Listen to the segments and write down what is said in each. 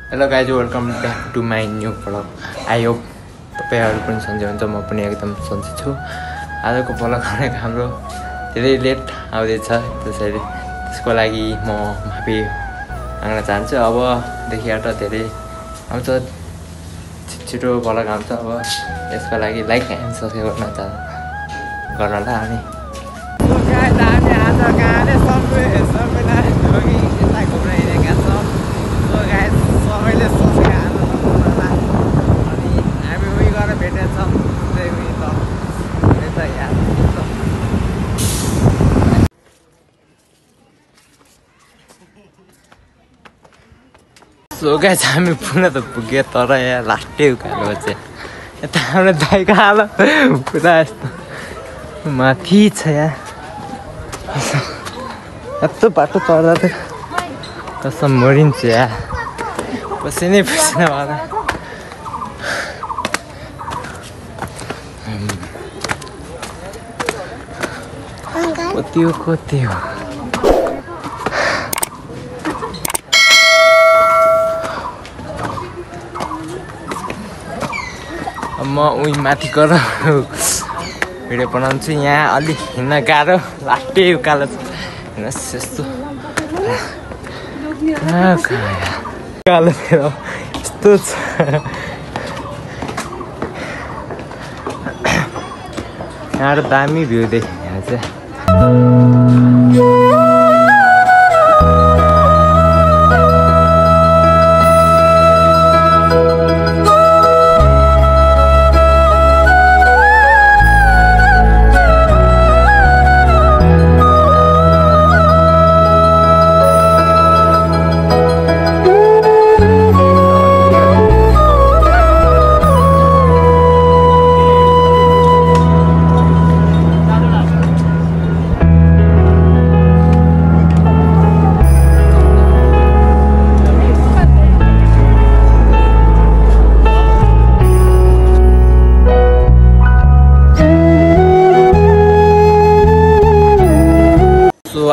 Hello guys, welcome back to my new vlog. I hope तपाईँहरू पनि सन्चै हुन्छ, म पनि एकदम सन्चै छु। आजको भ्लग भनेको हाम्रो धेरै लेट आउँदैछ, त्यसैले त्यसको लागि म माफी माग्न चाहन्छु। अबदेखिबाट धेरै आउँछ, छिटो भ्लग आउँछ। अब यसको लागि लाइक एन्ड सब्सक्राइब गर्नला हामी आज कहाँले यता घुम्न हिँडेका छौँ। सबैले सोचेर हाल्नु सक्नुहुन्न अनि हामी उयो गरेर भेटेछौँ यता यहाँ। सो गाइस, हामी पुग्न त पुग्यो, तर यहाँ लास्टै उकालो चाहिँ यता हाम्रो दाइको हालो पुरा यस्तो माथि छ। यहाँ यत्रो बाटो चढ्दा त कसम मरिन्छ यहाँ, पसिनै पसिना भएर। कति हो म उही माथि गएर भिडियो बनाउँछु। यहाँ अलिक हिँड्न गाह्रो, लास्टै उकालो छ। हेर्नुहोस् यस्तो उकालोतिर यस्तो छ। यहाँ दामी भ्यू देख्यो यहाँ चाहिँ।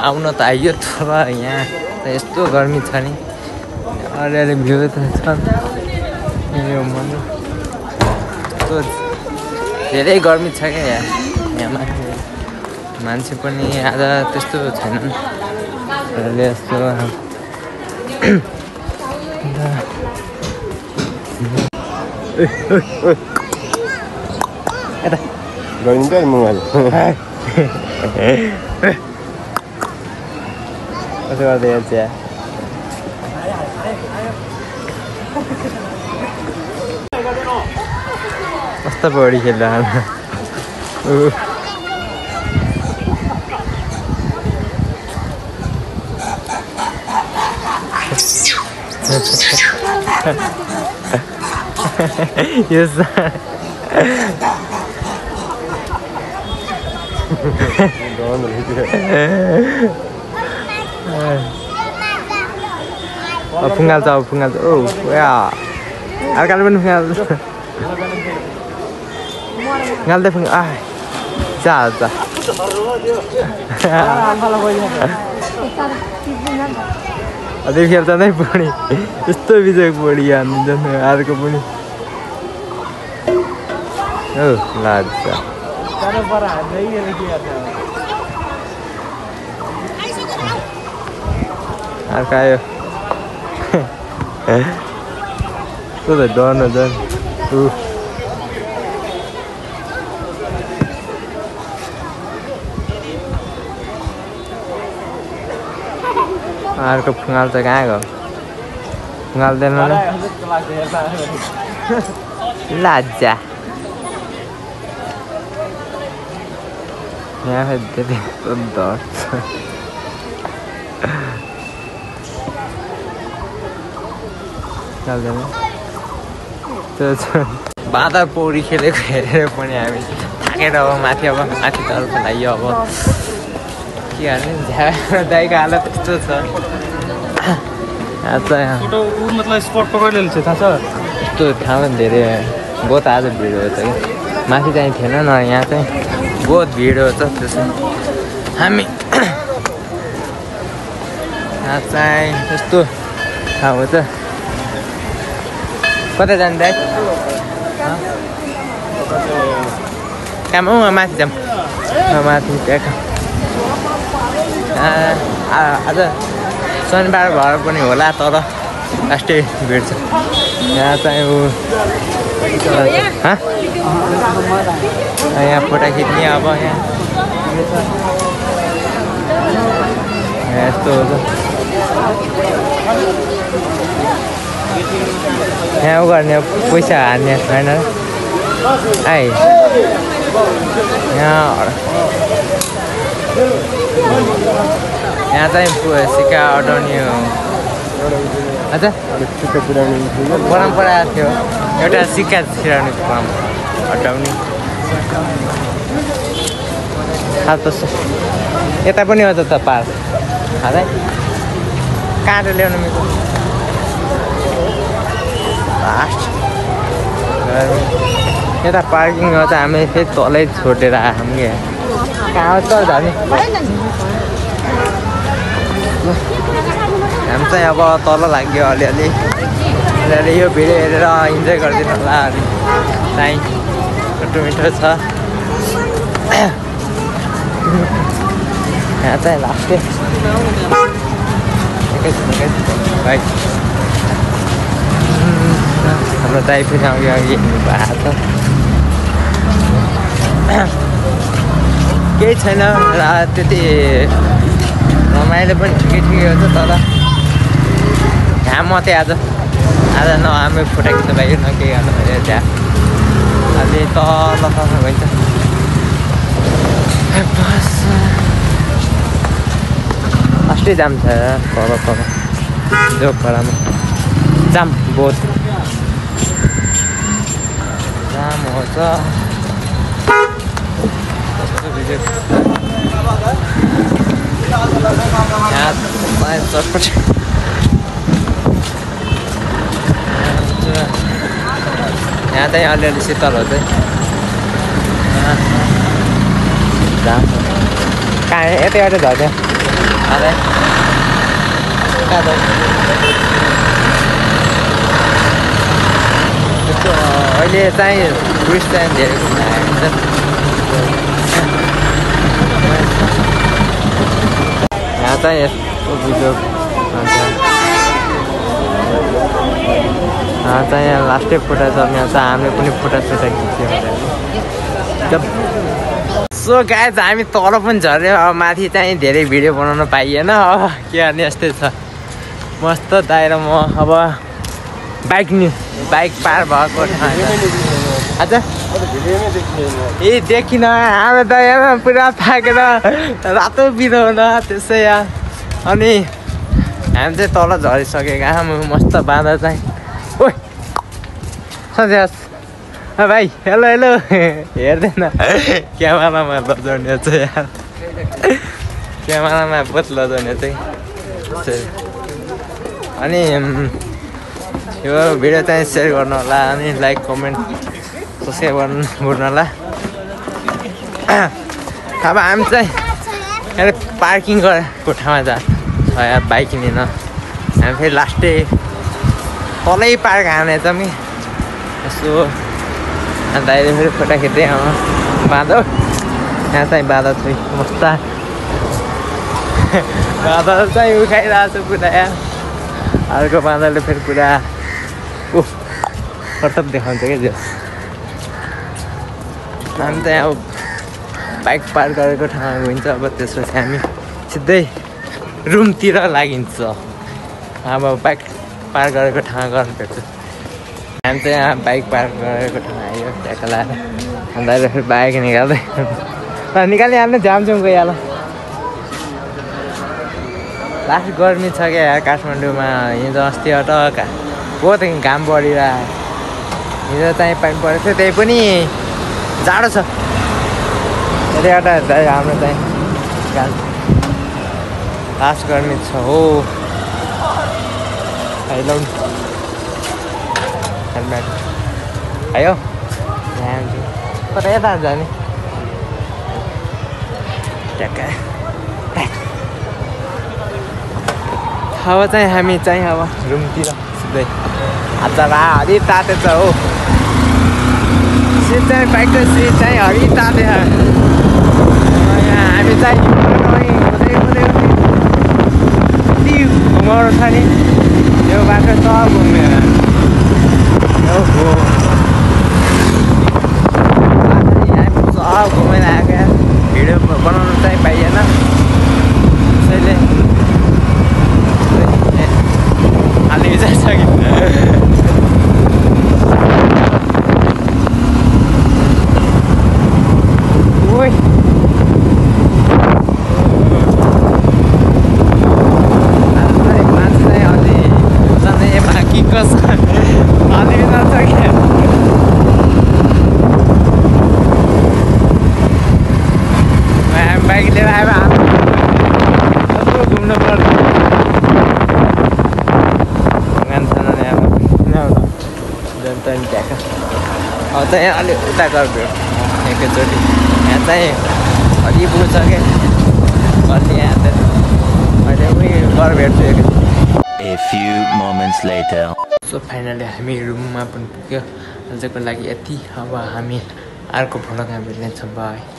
आउन त आइयो, तर यहाँ त यस्तो गर्मी छ नि। अलिअलि भ्यू त छ, यो धेरै गर्मी छ क्या यहाँ माथि। मान्छे पनि आज त्यस्तो छैनन्, यस्तो गरिन्छ नि मोबाइल कसो गर्दै यहाँ चाहिँ कस्तो बढी खेल्दा फुङ्गाल्छ अब फुङ्गाल्छ। ओ या अर्काले पनि फुङ्गाल्छ, फुङ्गाल्दै आ जा जा अझै खेल्छ नै पनि यस्तो बिजय बढी हानिन्छ अर्को पनि। हो लाजा अर्को आयो त्यो त डर नजर। अर्को फुङ्गाल त कहाँ गयो, फुङ्गाल्दैन लाजा। यहाँ धेरै डर छ। बाँदर पौडी खेलेको हेरेर पनि हामी थाकेर अब माथितर्फ लाग्यो। अब के गर्ने, दाइको हालत त्यस्तो छ। यस्तो ठाउँ पनि धेरै बहुत आज भिड हो त कि, माथि चाहिँ थिएन न, यहाँ चाहिँ बहुत भिड हो त। त्यसै हामी यहाँ चाहिँ यस्तो ठाउँ हो त। कता जानु दाइ काम माथि जाऊँ माथि त्यहाँ आज शनिबार भएर पनि होला तर लास्टै भिड छ यहाँ चाहिँ यहाँ फोटो खिच्ने अब यहाँ यस्तो हुन्छ यहाँ उ गर्ने पैसा हार्ने होइन आइ यहाँ चाहिँ सिक्का अटाउने हो अच्छा परम्परा थियो एउटा सिक्का छिराउने काम हटाउने यता पनि हो त पार है काटेर ल्याउनु मिल्छ लास्ट यता पार्किङमा चाहिँ हामी फेरि तलै छोडेर आयौँ कि कहाँ त जाने हामी चाहिँ अब तल लाग्यो अलिअलि यो भिडियो हेरेर इन्जोय गरिदिनु होला अनि चाहिँ मिठो मिठो छ यहाँ चाहिँ लास्टै भाइ हाम्रो दाइ फेरि अघि अघि हिँड्नु भएको छ केही छैन र त्यति रमाइलो पनि ठिकै ठिकै हो तर घाम मात्रै आज नहाम्रो फोटो खिच्नु पाइयो न केही गर्नु पऱ्यो त्यहाँ अलि तल तल गइन्छ अस्ति जाम छ तल तल जोगपाडामा जाम बहुत जाम हुन्छ यहाँ चटपट यहाँ चाहिँ अलिअलि शीतल हो चाहिँ कहाँ यतैबाट झर्थ्यो त्यस्तो अहिले चाहिँ टुरिस्ट चाहिँ धेरै घुम्न आएको छ यहाँ चाहिँ यस्तो भिडियो चाहिँ यहाँ लास्टै फोटो छ यहाँ चाहिँ हामीले पनि फोटो खिच्यो सो गाइस हामी तल पनि झऱ्यौँ अब माथि चाहिँ धेरै भिडियो बनाउन पाइएन अब के गर्ने यस्तै छ मस्त दाएर म अब बाइक पार भएको अच्छा ए देखिन हाम्रो त यहाँ पुरा थाकेर रातो बिताउन त्यसै यहाँ अनि हामी चाहिँ तल झरिसकेका मस्त बाँधा चाहिँ ओ सन्चै भाइ हेलो हेलो हेर्दैन क्यामेरामा लजाउने चाहिँ यार क्यामेरामा बहुत लजाउने चाहिँ अनि यो भिडियो चाहिँ सेयर गर्नु होला अनि लाइक कमेन्ट सब्सक्राइब गर्नु भुल्नु होला अब हामी चाहिँ यहाँ पार्किङ गरेको ठाउँमा छ यार बाइक लिन हामी फेरि लास्टै तलै पार्क हानेछ नि यसो अन्त अहिले फेरि फोटो खिच्दै बाँधो यहाँ चाहिँ बाँधा छु मस्त बाँधा चाहिँ उखाइरहेको छु पुरा यहाँ अर्को बाँधाले फेरि पुरा कर्तव्य देखाउँछ क्या जो हामी चाहिँ अब बाइक पार्क गरेको ठाउँमा गइन्छ अब त्यसपछि हामी सिधै रुमतिर लागिन्छ अब बाइक पार्क गरेको ठाउँमा गर्नु पर्छ हामी चाहिँ यहाँ बाइक पार्क गरेको ठाउँ आयो ट्याक्क लाएर अन्त अहिले फेरि बाइक निकाल्दै निकालिहाल्नु जामजाम गइहाल्यो लास्ट गर्मी छ क्या यहाँ काठमाडौँमा हिजो अस्तिबाट बहुत घाम बढिरहेको हिजो चाहिँ पानी परेको थियो त्यही पनि जाडो छ त्यही हाम्रो चाहिँ लास्ट गर्मी छ हो हेलो हेलमेट आयो कता यता जाने ट्याक्क अब चाहिँ हामी चाहिँ अब रुमतिर सिधै आजरा हरि ताते छ हो सिट चाहिँ बाइकको सिट चाहिँ हरि ताते छ यहाँ हामी चाहिँ घुमाउनु छ नि यो बाटो सब घुमेर ओहो सब घुमेर आएको भिडियो बनाउनु चाहिँ पाइएन त्यसैले हाल्ने विचार छ कि बाइक लिएर आएर घुम्नु पर्छ अब चाहिँ अलिक उता गरिदियो एकैचोटि यहाँ चाहिँ अलि पुग्छ क्या अलि यहाँ चाहिँ अहिले उयो घर भेट्छु एकैचोटि A few moments later. So finally हामी रुममा पनि पुग्यो आजको लागि यति अब हामी अर्को भ्लगमा भेट्नेछौँ बाई